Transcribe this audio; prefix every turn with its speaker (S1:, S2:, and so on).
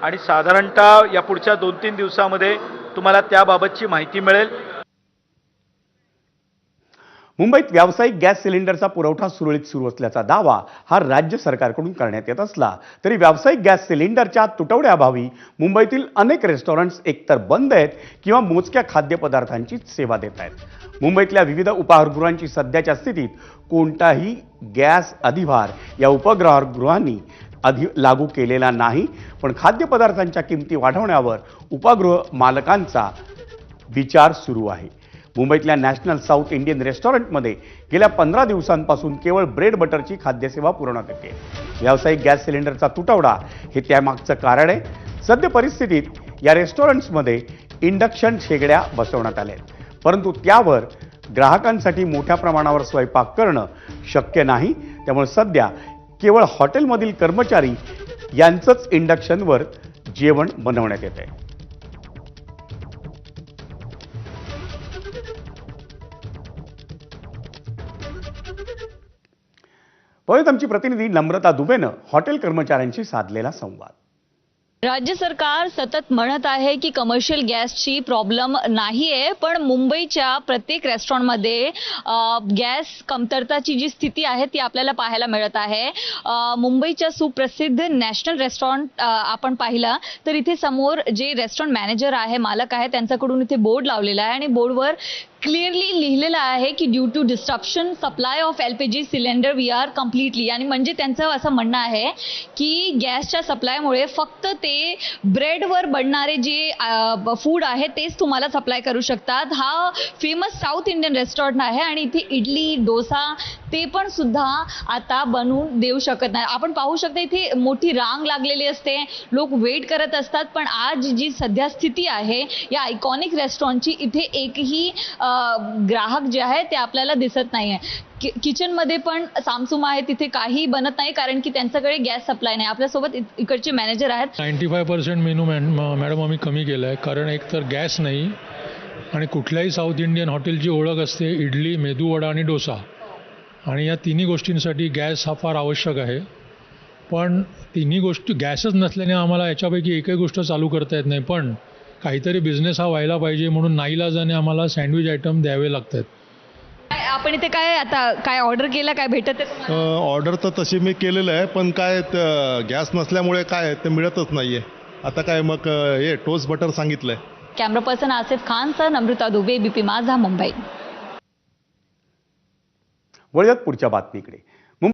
S1: आणि साधारणतः या पुढच्या 2-3 दिवसामध्ये तुम्हाला त्याबाबतची माहिती मिळेल।
S2: मुंबईत व्यावसायिक गॅस सिलेंडरचा पुरवठा सुरळीत सुरू असल्याचा दावा हा राज्य सरकारकडून करण्यात येत असला तरी व्यावसायिक गॅस सिलेंडरच्या तुटवड्याअभावी मुंबईतील अनेक रेस्टॉरंट्स एकतर बंद आहेत किंवा मोजक्या खाद्यपदार्थांची सेवा देत आहेत। मुंबईतल्या विविध उपाहारगृहांची सध्याच्या स्थितीत कोणताही गॅस अधिभार या उपहारगृहांनी लागू केलेला नाही, पण खाद्यपदार्थांच्या किमती वाढवण्यावर उपहारगृह मालकांचा विचार सुरू आहे। मुंबईतल्या नॅशनल साऊथ इंडियन रेस्टॉरंटमध्ये गेल्या 15 दिवसांपासून केवळ ब्रेड बटरची खाद्यसेवा पुरवण्यात येते। व्यावसायिक गॅस सिलेंडरचा तुटवडा हे त्यामागचं कारण आहे। सध्या परिस्थितीत या रेस्टॉरंट्समध्ये इंडक्शन शेगड्या बसवण्यात आल्या आहेत, परंतु त्यावर ग्राहकांसाठी मोठ्या प्रमाणावर स्वयंपाक करणं शक्य नाही। त्यामुळे सध्या केवळ हॉटेलमधील कर्मचारी यांचंच इंडक्शनवर जेवण बनवण्यात येत आहे। परत आमची प्रतिनिधी नम्रता दुबेनं हॉटेल कर्मचाऱ्यांशी साधलेला संवाद।
S3: राज्य सरकार सतत म्हणत आहे की कमर्शियल गॅसची प्रॉब्लेम नाहीये, पण मुंबईच्या प्रत्येक रेस्टॉरंटमध्ये गॅस कमतरताची जी स्थिती आहे ती आपल्याला पाहायला मिळत आहे। मुंबईच्या सुप्रसिद्ध नॅशनल रेस्टॉरंट आपण पाहिलं तर इथे समोर जे रेस्टॉरंट मॅनेजर आहे, मालक आहे, त्यांच्याकडून इथे बोर्ड लावलेला आहे आणि बोर्डवर क्लिअरली लिहिलेलं आहे की due to disruption supply of LPG cylinder we are completely, आणि म्हणजे त्यांचं असं म्हणणं आहे की गॅसच्या सप्लायमुळे फक्त ते ब्रेडवर बनणारे जे फूड आहे तेच तुम्हाला सप्लाय करू शकतात। हा फेमस साऊथ इंडियन रेस्टॉरंट आहे आणि इथे इडली डोसा ते पण सुद्धा आता बनवून देऊ शकत नाही। आपण पाहू शकता इथे मोठी रांग लागलेली असते, लोक वेट करत असतात, पण आज जी सध्या स्थिती आहे या आयकॉनिक रेस्टॉरंटची, इथे एकही ग्राहक जे आहे ते आपल्याला दिसत नाहीये। किचनमध्ये पण सामसुम आहे, तिथे काही बनत नाही कारण की त्यांच्याकडे गॅस सप्लाय नाही। आपल्यासोबत इकडचे मॅनेजर आहेत।
S4: 95% मेनू मॅडम आम्ही कमी केला आहे, कारण एक तर गॅस नाही आणि कुठल्याही साऊथ इंडियन हॉटेलची ओळख असते इडली, मेदूवडा आणि डोसा, आणि या तिन्ही गोष्टींसाठी गॅस हा फार आवश्यक आहे। पण तिन्ही गोष्टी गॅसच नसल्याने आम्हाला याच्यापैकी एकही गोष्ट चालू करता येत नाही, पण काहीतरी बिझनेस हा व्हायला पाहिजे म्हणून नाईलाजाने आम्हाला सँडविच आयटम द्यावे लागतात।
S3: आपण इथे काय आता काय ऑर्डर केलं, काय भेटत आहे?
S5: ऑर्डर तर तशी मी केलेलं आहे, पण काय गॅस नसल्यामुळे काय ते मिळतच नाहीये। आता काय मग हे टोस्ट बटर सांगितलंय।
S3: Camera person Asif Khan sir, Namrata Dubey, BP Majha, Mumbai.
S2: वळूयात पुढच्या बातमीकडे।